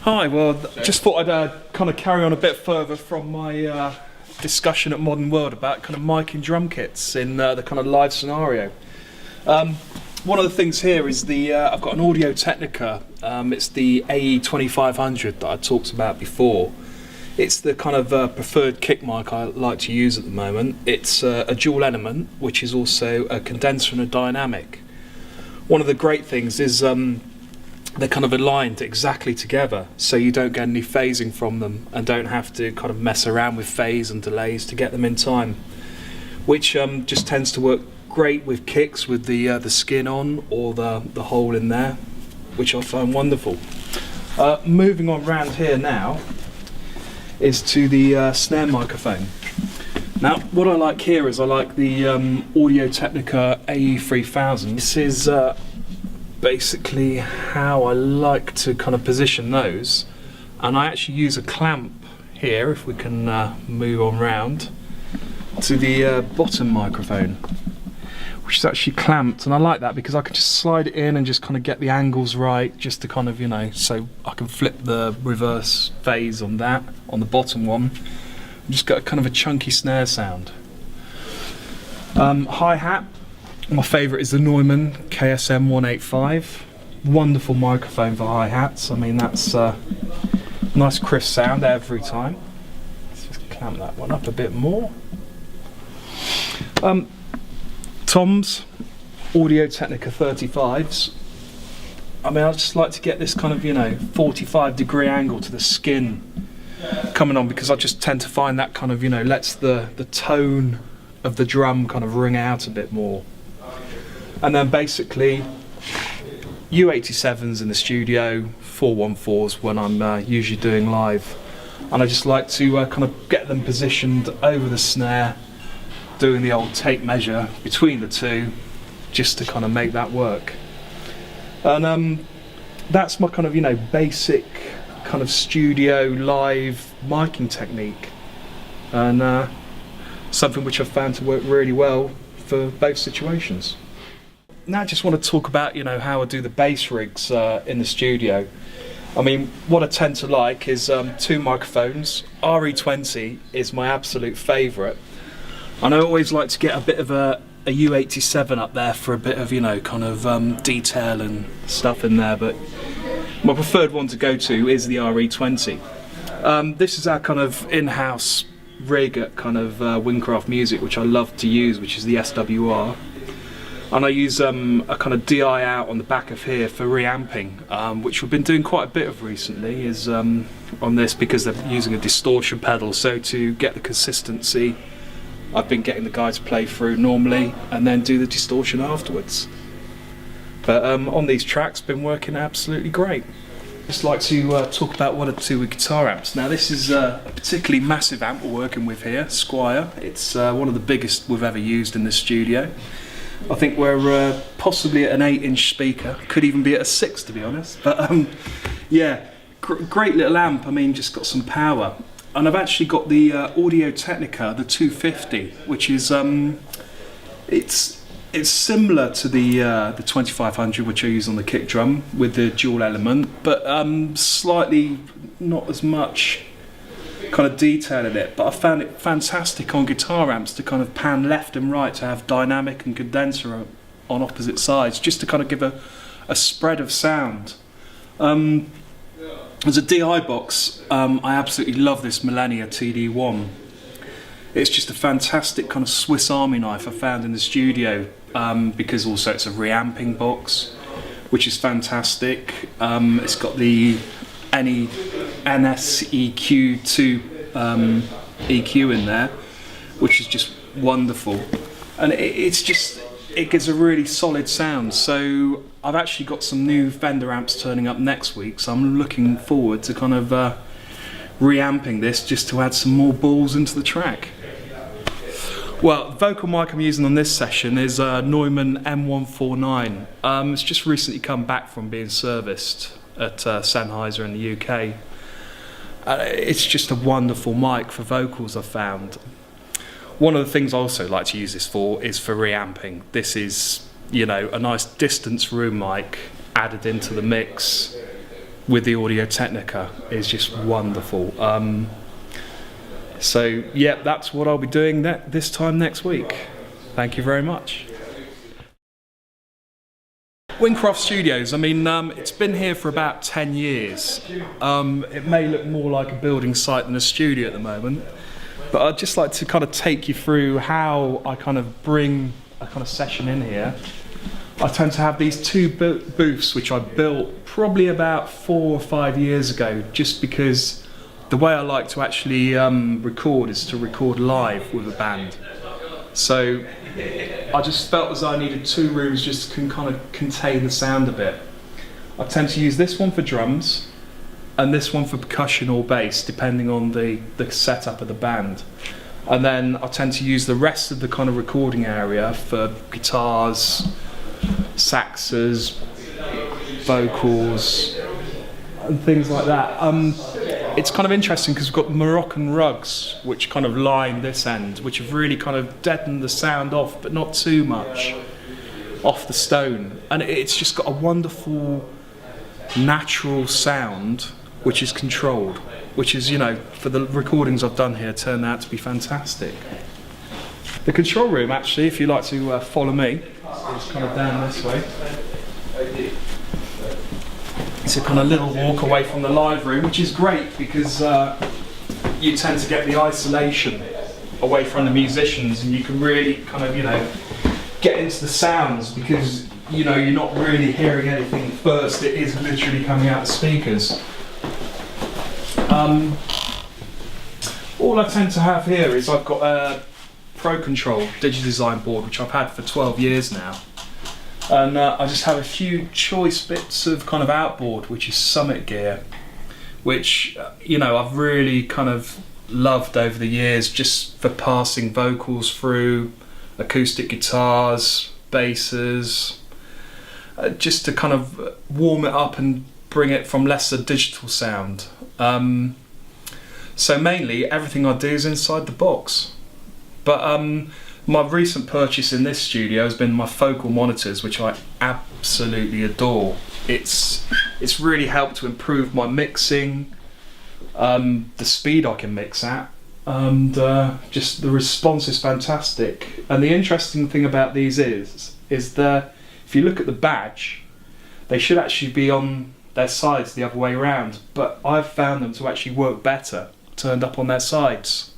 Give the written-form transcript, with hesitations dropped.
Hi, well, just thought I'd kind of carry on a bit further from my discussion at Modern World about kind of mic and drum kits in the kind of live scenario. One of the things here is I've got an Audio Technica. It's the AE2500 that I talked about before. It's the kind of preferred kick mic I like to use at the moment. It's a dual element, which is also a condenser and a dynamic. One of the great things is they're kind of aligned exactly together, so you don't get any phasing from them and don't have to kind of mess around with phase and delays to get them in time, which just tends to work great with kicks with the skin on or the hole in there, which I find wonderful. Moving on round here now is to the snare microphone. Now, what I like here is I like the Audio Technica AE3000. This is basically how I like to kind of position those, and I actually use a clamp here, if we can move on round, to the bottom microphone, which is actually clamped, and I like that because I can just slide it in and just kind of get the angles right, just to kind of, so I can flip the reverse phase on that, on the bottom one, and just got kind of a chunky snare sound. Hi-hat. My favourite is the Neumann KSM 185. Wonderful microphone for hi-hats. I mean, that's nice crisp sound every time. Let's just clamp that one up a bit more. Toms, Audio Technica 35s. I mean, I just like to get this kind of, 45-degree angle to the skin coming on, because I just tend to find that kind of, lets the tone of the drum kind of ring out a bit more. And then basically U87s in the studio, 414s when I'm usually doing live, and I just like to kind of get them positioned over the snare, doing the old tape measure between the two, just to kind of make that work. And that's my kind of basic kind of studio live miking technique, and something which I've found to work really well for both situations. Now I just want to talk about how I do the bass rigs in the studio. I mean, what I tend to like is two microphones. RE20 is my absolute favourite, and I always like to get a bit of a U87 up there for a bit of kind of detail and stuff in there, but my preferred one to go to is the RE20. This is our kind of in-house rig at kind of Wingcraft Music, which I love to use, which is the SWR. And I use a kind of DI out on the back of here for reamping, which we've been doing quite a bit of recently, is on this, because they're using a distortion pedal. So to get the consistency, I've been getting the guys to play through normally and then do the distortion afterwards. But on these tracks, been working absolutely great. Just like to talk about what I do with guitar amps. Now this is a particularly massive amp we're working with here, Squire. It's one of the biggest we've ever used in the studio. I think we're possibly at an 8-inch speaker, could even be at a 6 to be honest. But yeah, great little amp. I mean, just got some power. And I've actually got the Audio Technica, the 250, which is it's similar to the 2500, which I use on the kick drum with the dual element, but slightly not as much kind of detail in it. But I found it fantastic on guitar amps to kind of pan left and right, to have dynamic and condenser on opposite sides, just to kind of give a spread of sound. As a DI box, I absolutely love this Millennia TD1. It's just a fantastic kind of Swiss Army knife I found in the studio, because also it's a reamping box, which is fantastic. It's got the NSEQ2 EQ in there, which is just wonderful, and it gives a really solid sound. So I've actually got some new Fender amps turning up next week, so I'm looking forward to kind of reamping this, just to add some more balls into the track. Well, the vocal mic I'm using on this session is Neumann M149. It's just recently come back from being serviced at Sennheiser in the UK. It's just a wonderful mic for vocals, I've found. One of the things I also like to use this for is for reamping. This is, a nice distance room mic added into the mix. with the Audio Technica is just wonderful. So yeah, that's what I'll be doing this time next week. Thank you very much. Wincroft Studios, I mean, it's been here for about 10 years. It may look more like a building site than a studio at the moment, but I'd just like to kind of take you through how I kind of bring a kind of session in here. I tend to have these two booths which I built probably about 4 or 5 years ago, just because the way I like to actually record is to record live with a band. So I just felt as I needed 2 rooms just to kind of contain the sound a bit. I tend to use this one for drums and this one for percussion or bass, depending on the setup of the band. And then I tend to use the rest of the kind of recording area for guitars, saxes, vocals and things like that. It's kind of interesting because we've got Moroccan rugs which kind of line this end, which have really kind of deadened the sound off, but not too much off the stone. And it's just got a wonderful natural sound which is controlled, which is, you know, for the recordings I've done here, turned out to be fantastic. The control room, actually, if you like to follow me, is kind of down this way. It's a kind of little walk away from the live room, which is great because you tend to get the isolation away from the musicians, and you can really kind of, you know, get into the sounds because, you know, you're not really hearing anything first. It is literally coming out of speakers. All I tend to have here is I've got a Pro Control Digidesign board, which I've had for 12 years now. And I just have a few choice bits of kind of outboard, which is Summit gear, which, you know, I've really kind of loved over the years just for passing vocals through, acoustic guitars, basses, just to kind of warm it up and bring it from lesser digital sound. So mainly everything I do is inside the box. But my recent purchase in this studio has been my focal monitors, which I absolutely adore. It's really helped to improve my mixing, the speed I can mix at, and just the response is fantastic. And the interesting thing about these is that if you look at the badge, they should actually be on their sides the other way around, but I've found them to actually work better turned up on their sides.